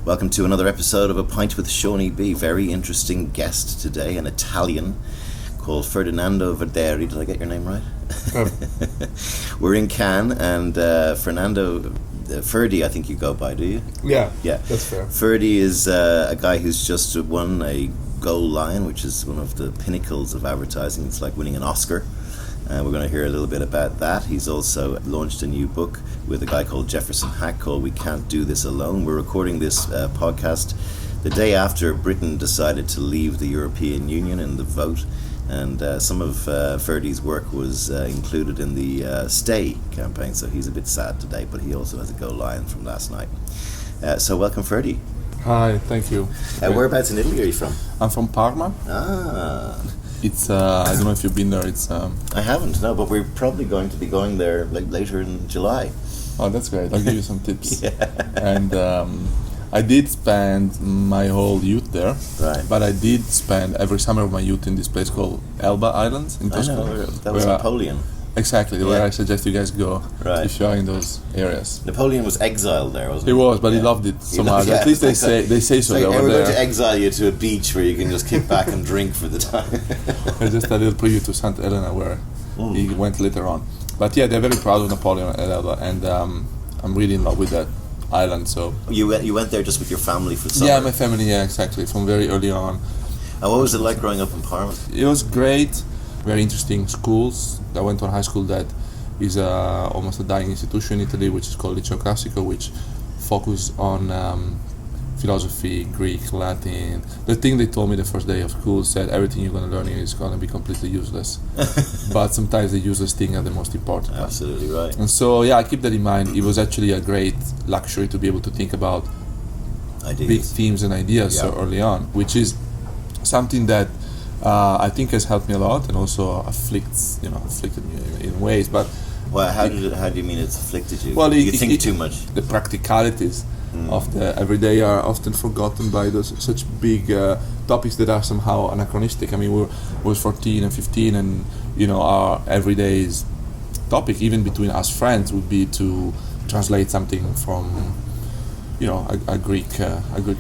Welcome to another episode of A Pint with Seaniebee. Very interesting guest today, an Italian called Ferdinando Verderi. Did I get your name right? We're in Cannes, and Ferdy, I think you go by, do you? Yeah, that's fair. Ferdy is a guy who's just won a Gold Lion, which is one of the pinnacles of advertising. It's like winning an Oscar. We're going to hear a little bit about that. He's also launched a new book with a guy called Jefferson Hack called We Can't Do This Alone. We're recording this podcast the day after Britain decided to leave the European Union in the vote, and some of Ferdy's work was included in the Stay campaign, so he's a bit sad today, but he also has a Gold Lion from last night. So welcome, Ferdy. Hi, thank you. Whereabouts in Italy are you from? I'm from Parma. It's I don't know if you've been there. It's I haven't, no, but we're probably going to be going there later in July. Oh, that's great. I'll give you some tips. Yeah. And I did spend my whole youth there. Right. But I did spend every summer of my youth in this place called Elba Islands in Tuscany. I know, that was Napoleon. Exactly, where I suggest you guys go if you're in those areas. Napoleon was exiled there, wasn't he? He was, but he loved it so much. At least they say so. We're going to exile you to a beach where you can just kick back and drink for the time. Just a little preview to St. Helena where he went later on. But yeah, they're very proud of Napoleon at Elba, and I'm really in love with that island. So you went there just with your family for summer? Yeah, my family. Yeah, exactly. From very early on. And what was it like growing up in Parma? It was great. Very interesting schools. I went to a high school that is almost a dying institution in Italy, which is called Liceo Classico, which focus on philosophy, Greek, Latin. The thing they told me the first day of school said everything you're going to learn here is going to be completely useless. But sometimes the useless things are the most important. Absolutely right. And so, I keep that in mind. It was actually a great luxury to be able to think about big themes and ideas so early on, which is something that I think has helped me a lot, and also afflicted me in ways. But how do you mean it's afflicted you? Well, you think too much. The practicalities of the everyday are often forgotten by those such big topics that are somehow anachronistic. I mean, we was 14 and 15, and our everyday's topic, even between us friends, would be to translate something from a Greek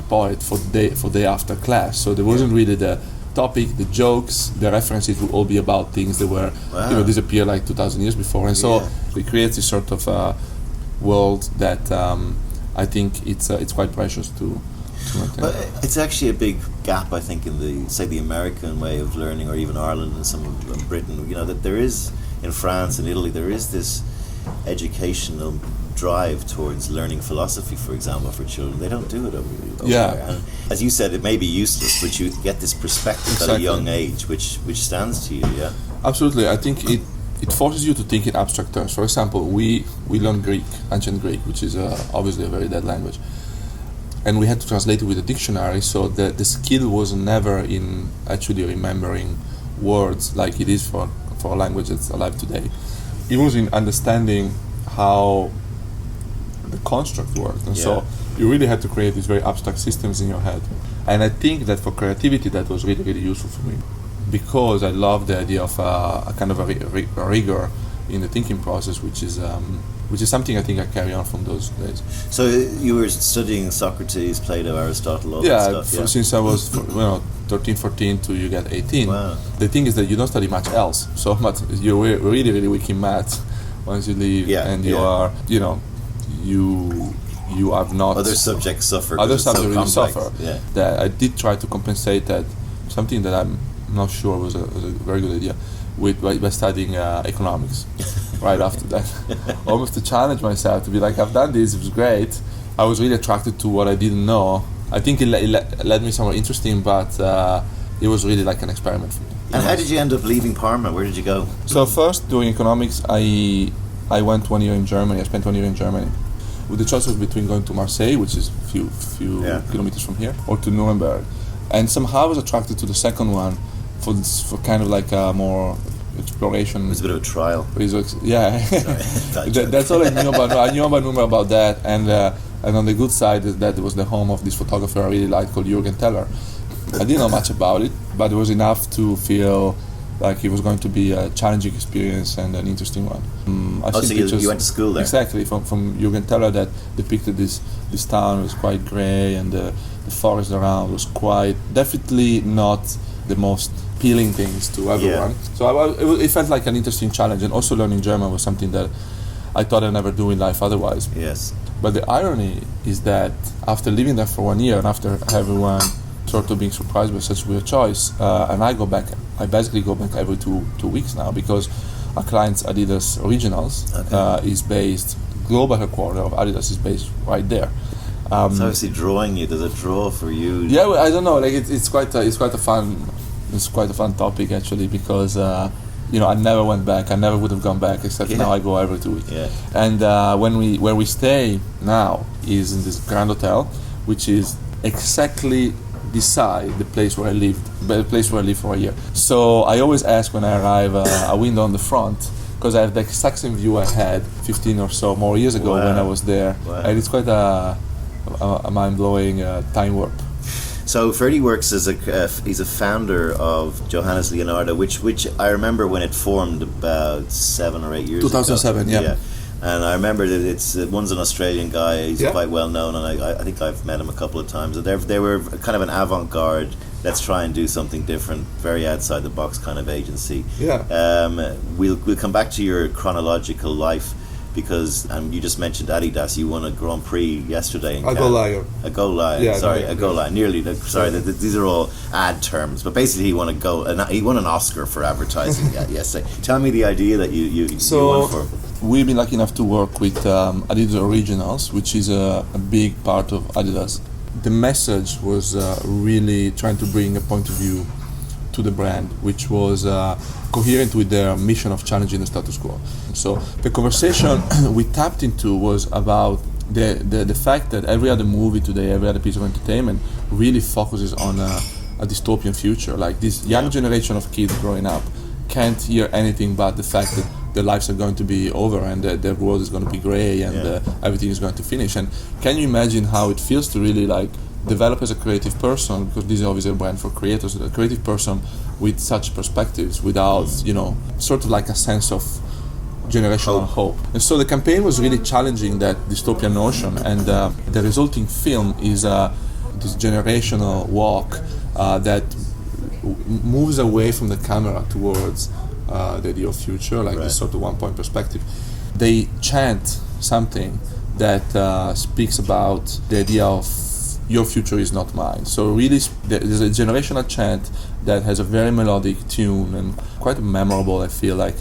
poet for day after class. So there wasn't really the topic, the jokes, the references would all be about things that were disappeared like 2,000 years before, and so it creates this sort of world that I think it's quite precious to maintain. But it's actually a big gap, I think, in the American way of learning, or even Ireland and some of Britain. That there is in France and Italy, there is this educational drive towards learning philosophy, for example, for children. They don't do it over there. And as you said, it may be useless, but you get this perspective at a young age, which stands to you. Yeah, absolutely. I think it forces you to think in abstract terms. For example, we learn Greek, ancient Greek, which is obviously a very dead language, and we had to translate it with a dictionary. So the skill was never in actually remembering words like it is for a language that's alive today. It was in understanding how the construct worked, and so you really had to create these very abstract systems in your head. And I think that for creativity that was really, really useful for me, because I love the idea of a kind of a rigor in the thinking process, which is something I think I carry on from those days. So you were studying Socrates, Plato, Aristotle, all that stuff? Since I was 13, 14 to you get 18. Wow. The thing is that you don't study much else. So much you're really, really weak in maths once you leave, and you are, you have not. Other subjects suffer. Other subjects really suffer. Yeah. That I did try to compensate that, something that I'm not sure was a very good idea, by studying economics. Right after that, almost to challenge myself to be like, I've done this, it was great. I was really attracted to what I didn't know. I think it led me somewhere interesting, but it was really like an experiment for me. And how did you end up leaving Parma? Where did you go? So first, doing economics, I went 1 year in Germany. I spent 1 year in Germany, with the choice between going to Marseille, which is a few kilometers from here, or to Nuremberg. And somehow I was attracted to the second one for kind of like a more exploration. It was a bit of a trial. That's all I knew about. I knew about that, and on the good side is that it was the home of this photographer I really liked called Jürgen Teller. I didn't know much about it, but it was enough to feel like it was going to be a challenging experience and an interesting one. So you went to school there? Exactly, from Jürgen Teller that depicted this town. It was quite grey, and the forest around was quite definitely not the most appealing things to everyone. Yeah. So it felt like an interesting challenge, and also learning German was something that I thought I'd never do in life otherwise. Yes. But the irony is that after living there for 1 year, and after everyone sort of being surprised by such a weird choice, and I basically go back every two weeks now, because our client's Adidas Originals is based, global headquarters of Adidas is based right there. It's obviously drawing you. Does it draw for you? Yeah, well, I don't know. Like it's quite a fun topic actually, because I never went back. I never would have gone back, except now I go every 2 weeks. Yeah. And where we stay now is in this Grand Hotel, which is exactly beside the place where I lived for a year. So I always ask when I arrive a window on the front, because I have the exact same view I had 15 or so more years ago when I was there. Wow. And it's quite a mind-blowing time warp. So Ferdy works as he's a founder of Johannes Leonardo, which I remember when it formed about 7 or 8 years 2007, ago. yeah. And I remember that one's an Australian guy. He's quite well known, and I think I've met him a couple of times. They were kind of an avant-garde, let's try and do something different, very outside the box kind of agency. Yeah. We'll come back to your chronological life, because you just mentioned Adidas. You won a Grand Prix yesterday. A Go Lion. A Go Lion. Yeah, sorry, no, a Go Lion. Nearly. Sorry, these are all ad terms. But basically, he won an Oscar for advertising yesterday. Tell me the idea that you won for. We've been lucky enough to work with Adidas Originals, which is a big part of Adidas. The message was really trying to bring a point of view to the brand, which was coherent with their mission of challenging the status quo. So the conversation we tapped into was about the fact that every other movie today, every other piece of entertainment really focuses on a dystopian future. Like this young generation of kids growing up can't hear anything but the fact that their lives are going to be over and their world is going to be grey and everything is going to finish. And can you imagine how it feels to really develop as a creative person, because this is obviously a brand for creators, a creative person with such perspectives without, sort of like a sense of generational hope. And so the campaign was really challenging that dystopian notion, and the resulting film is this generational walk that moves away from the camera towards the idea of future, this sort of one-point perspective. They chant something that speaks about the idea of your future is not mine. So really, there's a generational chant that has a very melodic tune and quite memorable, I feel like,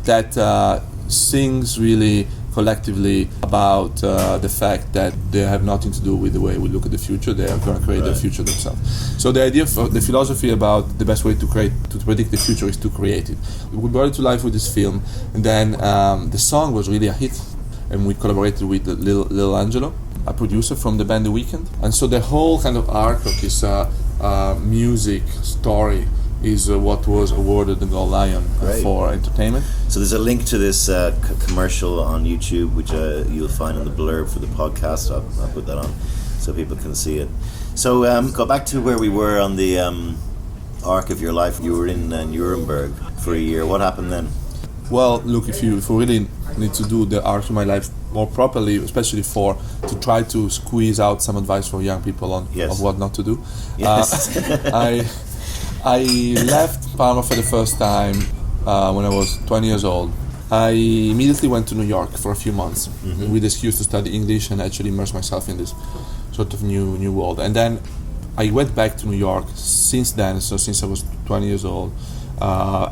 that sings really collectively about the fact that they have nothing to do with the way we look at the future. They are going to create their future themselves. So the idea of the philosophy about the best way to predict the future is to create it. We brought it to life with this film, and then the song was really a hit, and we collaborated with Lil Angelo, a producer from the band The Weeknd. And so the whole kind of arc of this music story is what was awarded the Gold Lion for entertainment. So there's a link to this commercial on YouTube, which you'll find in the blurb for the podcast. I'll put that on so people can see it. So go back to where we were on the arc of your life. You were in Nuremberg for a year. What happened then? Well, look, if we really need to do the arc of my life more properly, especially to try to squeeze out some advice for young people on of what not to do. Yes. I left Parma for the first time when I was 20 years old. I immediately went to New York for a few months with the excuse to study English and actually immerse myself in this sort of new world. And then I went back to New York since then, so since I was 20 years old,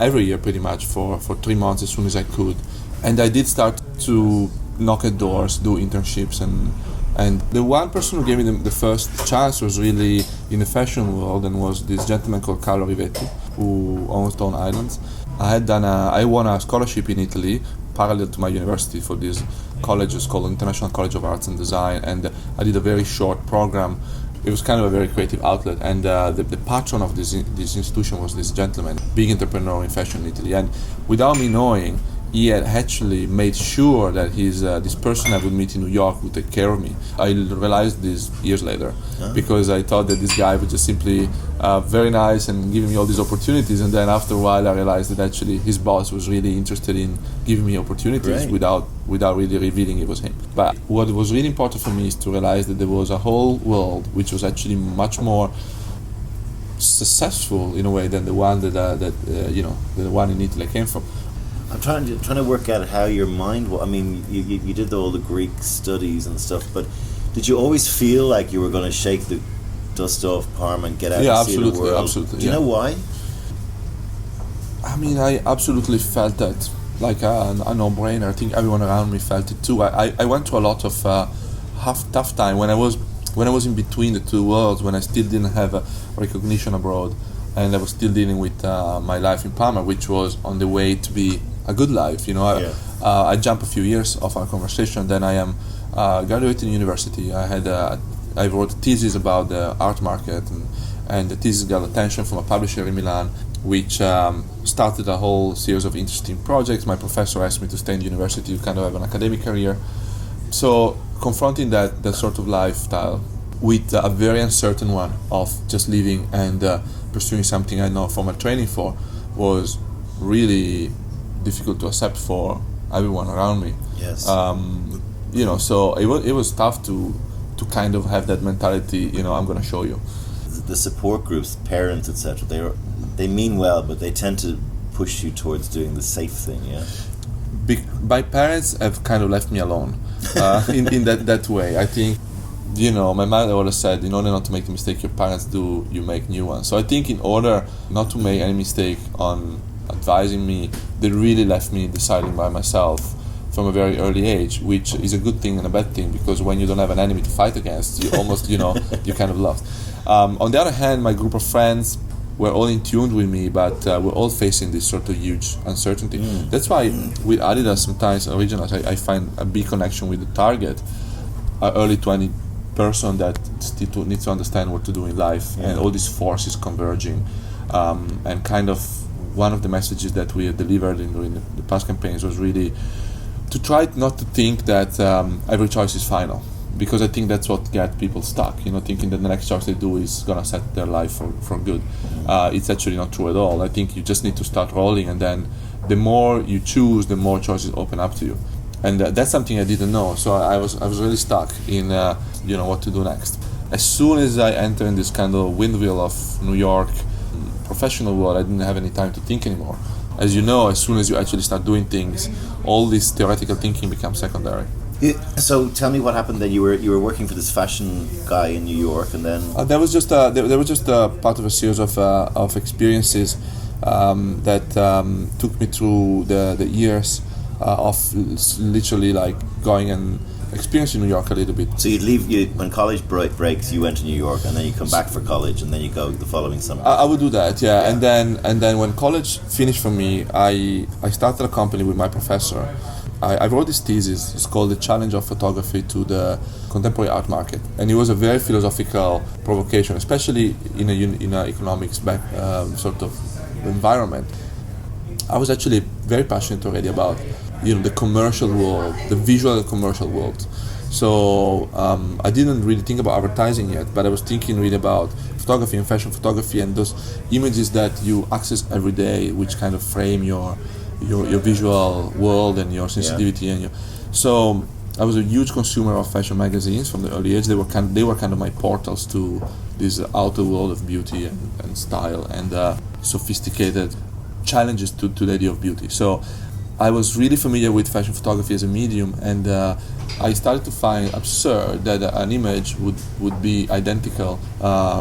every year pretty much for 3 months as soon as I could. And I did start to knock at doors, do internships, and the one person who gave me the first chance was really in the fashion world, and was this gentleman called Carlo Rivetti, who owns Stone Islands. I won a scholarship in Italy parallel to my university for this college. It's called International College of Arts and Design, and I did a very short program. It was kind of a very creative outlet, and the patron of this institution was this gentleman, big entrepreneur in fashion in Italy. And without me knowing, he had actually made sure that this person I would meet in New York would take care of me. I realized this years later, because I thought that this guy was just simply very nice and giving me all these opportunities, and then after a while I realized that actually his boss was really interested in giving me opportunities without really revealing it was him. But what was really important for me is to realize that there was a whole world which was actually much more successful in a way than the one the one in Italy came from. I'm trying to work out how your mind. I mean, you did all the Greek studies and stuff, but did you always feel like you were going to shake the dust off Parma and get out and see the world? Absolutely. Do you know why? I mean, I absolutely felt that, like a no-brainer. I think everyone around me felt it too. I went through a lot of tough time when I was in between the two worlds, when I still didn't have a recognition abroad, and I was still dealing with my life in Parma, which was on the way to be a good life. I jumped a few years of our conversation. Then I am graduated in university. I wrote a thesis about the art market, and the thesis got attention from a publisher in Milan, which started a whole series of interesting projects. My professor asked me to stay in university to kind of have an academic career. So confronting that sort of lifestyle with a very uncertain one of just living and pursuing something I had no formal training for was really difficult to accept for everyone around me. Yes. So it was tough to kind of have that mentality. I'm going to show you. The support groups, parents, etc. They mean well, but they tend to push you towards doing the safe thing. Yeah. My parents have kind of left me alone in that way. I think. My mother always said, in order not to make the mistake your parents do, you make new ones. So I think in order not to make any mistake on advising me, they really left me deciding by myself from a very early age, which is a good thing and a bad thing, because when you don't have an enemy to fight against, you almost, you kind of lost. On the other hand, my group of friends were all in tune with me, but we're all facing this sort of huge uncertainty. That's why with Adidas, sometimes Originals, I find a big connection with the target, early 20 person that still needs to understand what to do in life, and all these forces converging, and kind of one of the messages that we have delivered during the past campaigns was really to try not to think that every choice is final, because I think that's what gets people stuck, thinking that the next choice they do is gonna set their life for good. It's actually not true at all. I think you just need to start rolling, and then the more you choose, the more choices open up to you. And that's something I didn't know, so I was really stuck in what to do next. As soon as I entered in this kind of windwheel of New York professional world, I didn't have any time to think anymore. As you know, as soon as you actually start doing things, all this theoretical thinking becomes secondary. So tell me what happened. That you were working for this fashion guy in New York, and then there was just a part of a series of experiences that took me through the years of literally like going and experiencing New York a little bit. So you'd leave when college breaks. You went to New York, and then you come back for college, and then you go the following summer. I would do that, yeah. And then when college finished for me, I started a company with my professor. I wrote this thesis. It's called "The Challenge of Photography to the Contemporary Art Market," and it was a very philosophical provocation, especially in a economics sort of environment. I was actually very passionate already about the commercial world, the visual commercial world. So I didn't really think about advertising yet, but I was thinking really about photography and fashion photography and those images that you access every day, which kind of frame your visual world and your sensitivity and So I was a huge consumer of fashion magazines from the early age. They were kind of my portals to this outer world of beauty and style and sophisticated challenges to the idea of beauty. So I was really familiar with fashion photography as a medium, and I started to find absurd that an image would be identical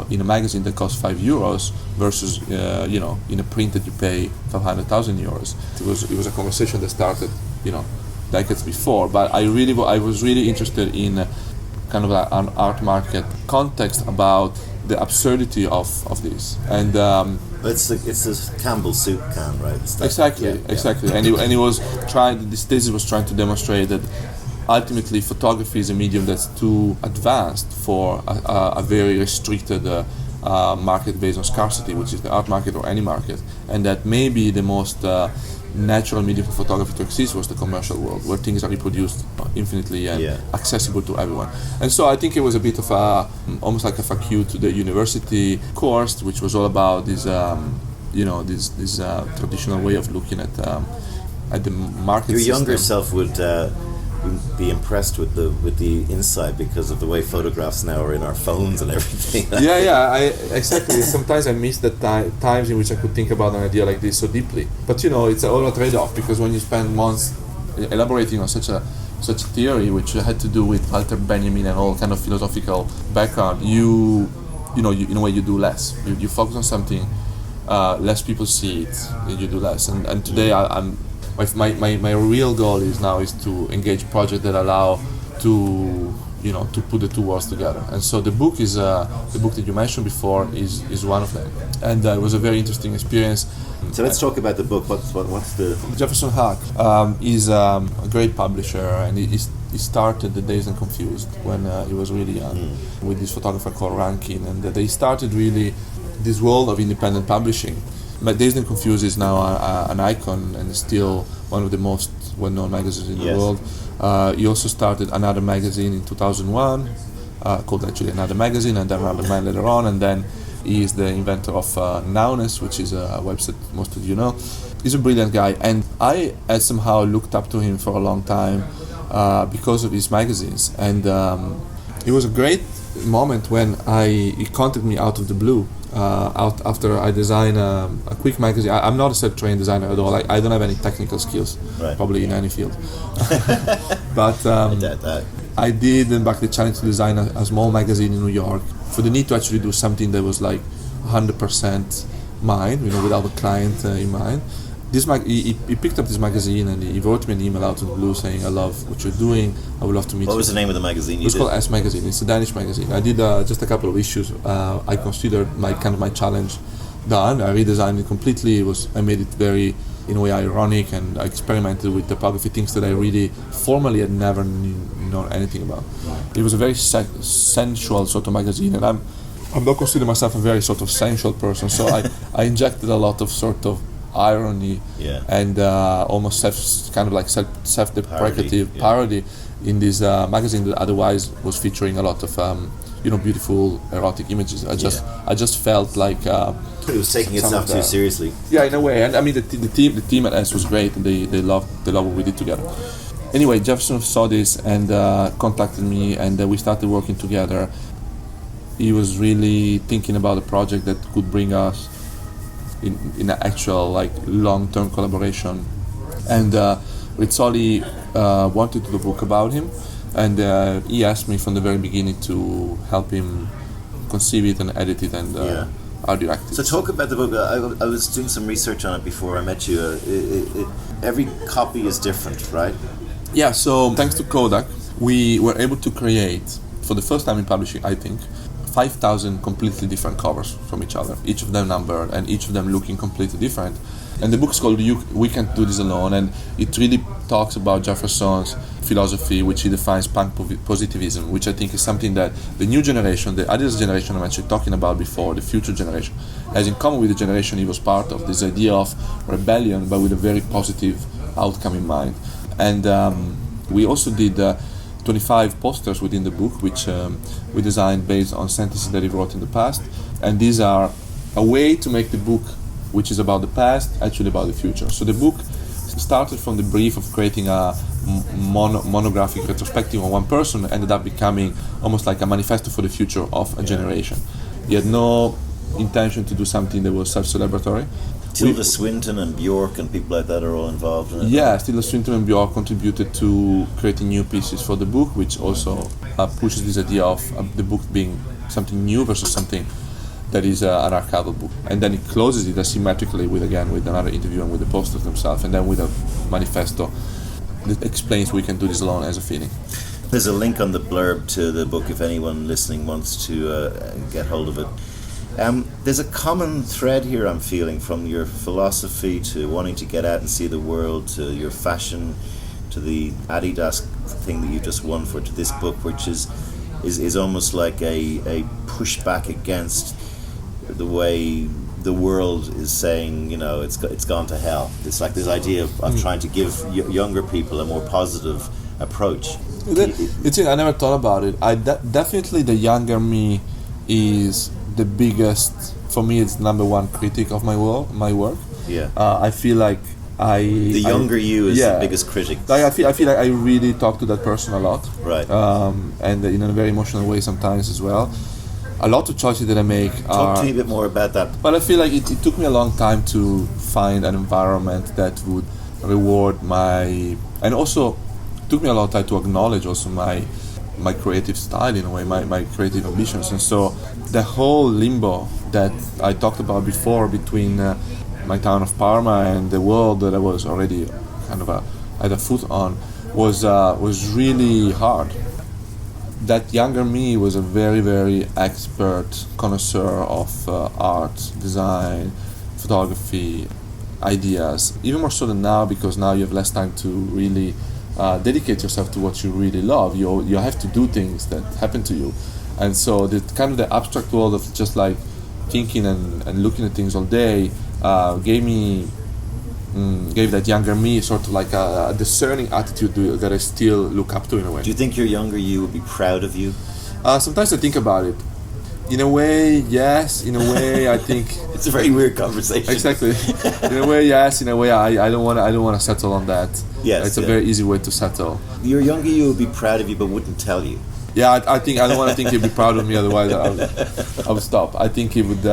in a magazine that costs €5 versus in a print that you pay 500,000 euros. It was a conversation that started decades before, but I was really interested in kind of an art market context about the absurdity of this. And it's this Campbell soup can, right? Exactly. And it was this thesis was trying to demonstrate that ultimately photography is a medium that's too advanced for a very restricted market based on scarcity, which is the art market or any market, and that maybe the most natural medium for photography to exist was the commercial world, where things are reproduced infinitely and accessible to everyone. And so I think it was a bit of almost like a fuck you to the university course, which was all about this, this traditional way of looking at the market. Your system. younger self would be impressed with the insight because of the way photographs now are in our phones and everything. Exactly. Sometimes I miss the times in which I could think about an idea like this so deeply. But it's all a trade-off, because when you spend months elaborating on such a theory, which had to do with Walter Benjamin and all kind of philosophical background, you in a way you do less. You focus on something, less people see it, you do less. And today I'm. My real goal is to engage projects that allow to put the two worlds together. And so the book is the book that you mentioned before is one of them. And it was a very interesting experience. So let's talk about the book. What's the Jefferson Hack is a great publisher, and he started the Dazed and Confused when he was really young with this photographer called Rankin, and they started really this world of independent publishing. But Dazed and Confused is now an icon and still one of the most well-known magazines in the world. He also started another magazine in 2001 called actually Another Magazine, and then Another Man later on, and then he is the inventor of Nowness, which is a website most of you know. He's a brilliant guy, and I had somehow looked up to him for a long time because of his magazines, and it was a great moment when he contacted me out of the blue. After I design a quick magazine. I'm not a self-trained designer at all. I don't have any technical skills, probably in any field. But I doubt that. I did embark the challenge to design a small magazine in New York for the need to actually do something that was like 100% mine, without a client in mind. He picked up this magazine and he wrote me an email out of the blue saying, "I love what you're doing. I would love to meet you." What was the name of the magazine? It was called S Magazine. It's a Danish magazine. I did just a couple of issues. I considered my challenge done. I redesigned it completely. I made it very, in a way, ironic, and I experimented with typography, things that I really formally had never known anything about. It was a very sensual sort of magazine, and I'm not consider myself a very sort of sensual person, so I injected a lot of sort of irony and almost self-deprecative parody in this magazine that otherwise was featuring a lot of beautiful erotic images. I just felt like it was taking itself too seriously. Yeah, in a way. And I mean the team at S was great, and they loved what we did together. Anyway, Jefferson saw this and contacted me, and we started working together. He was really thinking about a project that could bring us in an actual long-term collaboration, and Rizzoli wanted to do a book about him, and he asked me from the very beginning to help him conceive it and edit it and art direct it. So talk about the book. I was doing some research on it before I met you. Every copy is different, right? Yeah, so thanks to Kodak, we were able to create, for the first time in publishing, I think, 5,000 completely different covers from each other, each of them numbered and each of them looking completely different. And the book's called We Can't Do This Alone, and it really talks about Jefferson's philosophy, which he defines punk positivism, which I think is something that the new generation, the Adidas generation I'm actually talking about before, the future generation, has in common with the generation he was part of, this idea of rebellion, but with a very positive outcome in mind. And we also did 25 posters within the book, which we designed based on sentences that he wrote in the past, and these are a way to make the book, which is about the past, actually about the future. So the book started from the brief of creating a monographic retrospective on one person, ended up becoming almost like a manifesto for the future of a generation. He had no intention to do something that was self-celebratory. Tilda Swinton and Bjork and people like that are all involved in it. Yeah, Tilda Swinton and Bjork contributed to creating new pieces for the book, which also pushes this idea of the book being something new versus something that is an archival book. And then it closes it asymmetrically with another interview and with the posters themselves, and then with a manifesto that explains We Can Do This Alone as a feeling. There's a link on the blurb to the book if anyone listening wants to get hold of it. There's a common thread here I'm feeling, from your philosophy to wanting to get out and see the world, to your fashion, to the Adidas thing that you just won for, to this book, which is almost like a pushback against the way the world is saying, it's gone to hell. It's like this idea of trying to give younger people a more positive approach. I never thought about it. Definitely the younger me is the biggest, for me it's number one critic of my work. Yeah. I feel like the younger you is the biggest critic. I feel like I really talk to that person a lot. Right. And in a very emotional way sometimes as well. A lot of choices that I make Talk to me a bit more about that. Well, I feel like it took me a long time to find an environment that would reward and also took me a long time to acknowledge also my creative style in a way, my creative ambitions. And so the whole limbo that I talked about before between my town of Parma and the world that I was already kind of had a foot on was really hard. That younger me was a very, very expert connoisseur of art, design, photography, ideas, even more so than now, because now you have less time to really dedicate yourself to what you really love. You have to do things that happen to you. And so the kind of the abstract world of just like thinking and looking at things all day gave that younger me sort of like a discerning attitude that I still look up to in a way. Do you think your younger you would be proud of you? Sometimes I think about it. In a way, yes. In a way, I think it's a very weird conversation. Exactly. In a way, yes. In a way, I don't want to settle on that. Yes, it's a very easy way to settle. Your younger you would be proud of you, but wouldn't tell you. Yeah, I think I don't want to think he'd be proud of me. Otherwise, I would stop. I think he would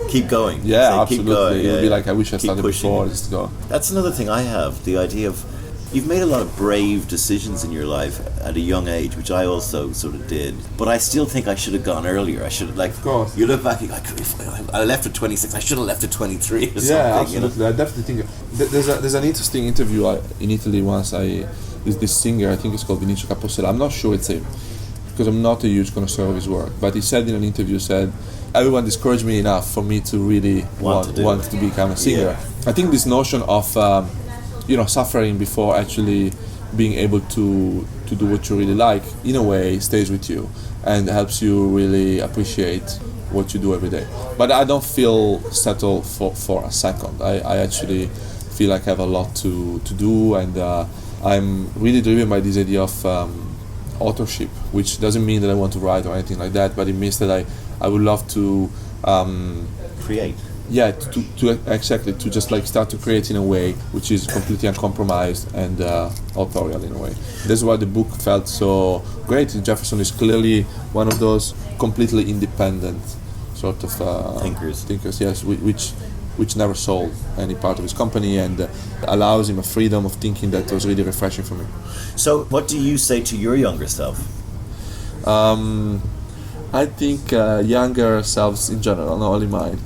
keep going. Yeah, absolutely. Keep going. It would be like, I wish I started before. Just go. That's another thing I have. The idea of you've made a lot of brave decisions in your life at a young age, which I also sort of did. But I still think I should have gone earlier. I should have, of course. You look back, you go, I left at 26. I should have left at 23 or something. Yeah, absolutely. I definitely think there's an interesting interview in Italy once. This singer, I think it's called Vinicio Capossela. I'm not sure it's him, because I'm not a huge connoisseur of his work. But he said in an interview, everyone discouraged me enough for me to really want to become a singer. Yeah. I think this notion of suffering before actually being able to do what you really like, in a way, stays with you and helps you really appreciate what you do every day. But I don't feel settled for a second. I actually feel like I have a lot to do, and I'm really driven by this idea of authorship, which doesn't mean that I want to write or anything like that, but it means that I would love to create. Yeah, to just like start to create in a way which is completely uncompromised and authorial in a way. That's why the book felt so great. Jefferson is clearly one of those completely independent sort of thinkers. Yes, which never sold any part of his company, and allows him a freedom of thinking that was really refreshing for me. So, what do you say to your younger self? I think younger selves in general, not only mine,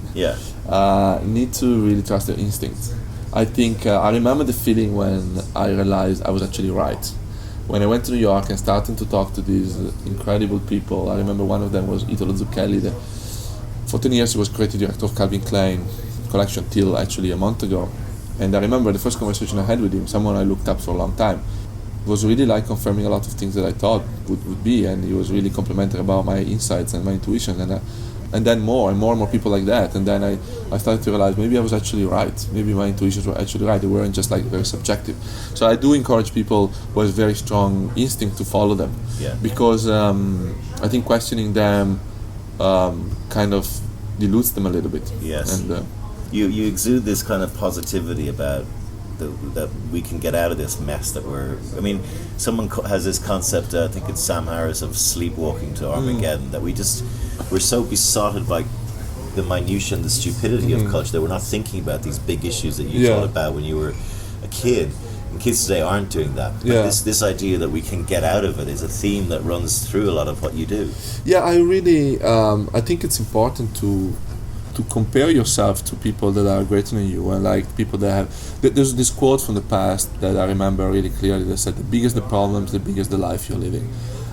need to really trust their instincts. I think I remember the feeling when I realized I was actually right. When I went to New York and started to talk to these incredible people, I remember one of them was Italo Zucchelli. For 10 years he was creative director of Calvin Klein collection till actually a month ago. And I remember the first conversation I had with him, someone I looked up for a long time, was really like confirming a lot of things that I thought would be, and he was really complimentary about my insights and my intuition, and then more and more people like that. And then I started to realize maybe I was actually right. Maybe my intuitions were actually right. They weren't just like very subjective. So I do encourage people who have very strong instinct to follow them, because I think questioning them kind of dilutes them a little bit. Yes. And you exude this kind of positivity about that we can get out of this mess that we're. I mean, someone has this concept. I think it's Sam Harris, of sleepwalking to Armageddon. That we're so besotted by the minutiae and the stupidity of culture that we're not thinking about these big issues that you thought about when you were a kid. And kids today aren't doing that. But this idea that we can get out of it is a theme that runs through a lot of what you do. Yeah, I really I think it's important to compare yourself to people that are greater than you, and like people that have. There's this quote from the past that I remember really clearly that said, "The bigger the problems, the bigger the life you're living."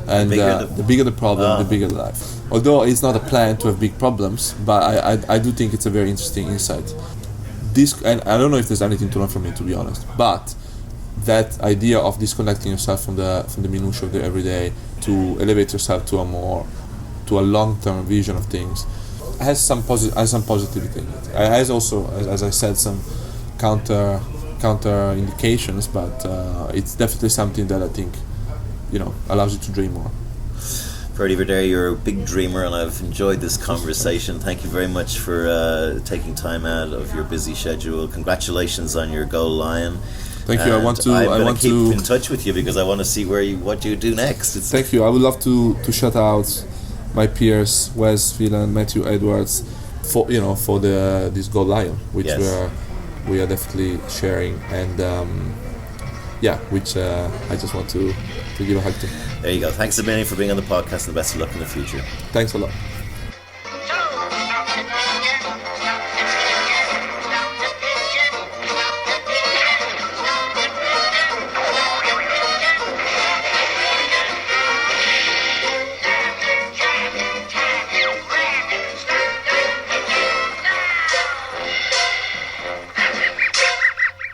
And the bigger the problem, the bigger the life. Although it's not a plan to have big problems, but I do think it's a very interesting insight. And I don't know if there's anything to learn from it, to be honest, but that idea of disconnecting yourself from the minutiae of the everyday to elevate yourself to a long-term vision of things has some positivity in it. It has also, as I said, some counter indications, but it's definitely something that I think allows you to dream more. Ferdinando Verderi, you're a big dreamer, and I've enjoyed this conversation. Thank you very much for taking time out of your busy schedule. Congratulations on your Go Lion. Thank you. I'm going to keep in touch with you because I want to see what you do next. Thank you. I would love to shout out my peers, Wes Phelan, Matthew Edwards, for this Go Lion, which we are definitely sharing, and which I just want to give a hug to. There you go. Thanks a million for being on the podcast, and best of luck in the future. Thanks a lot.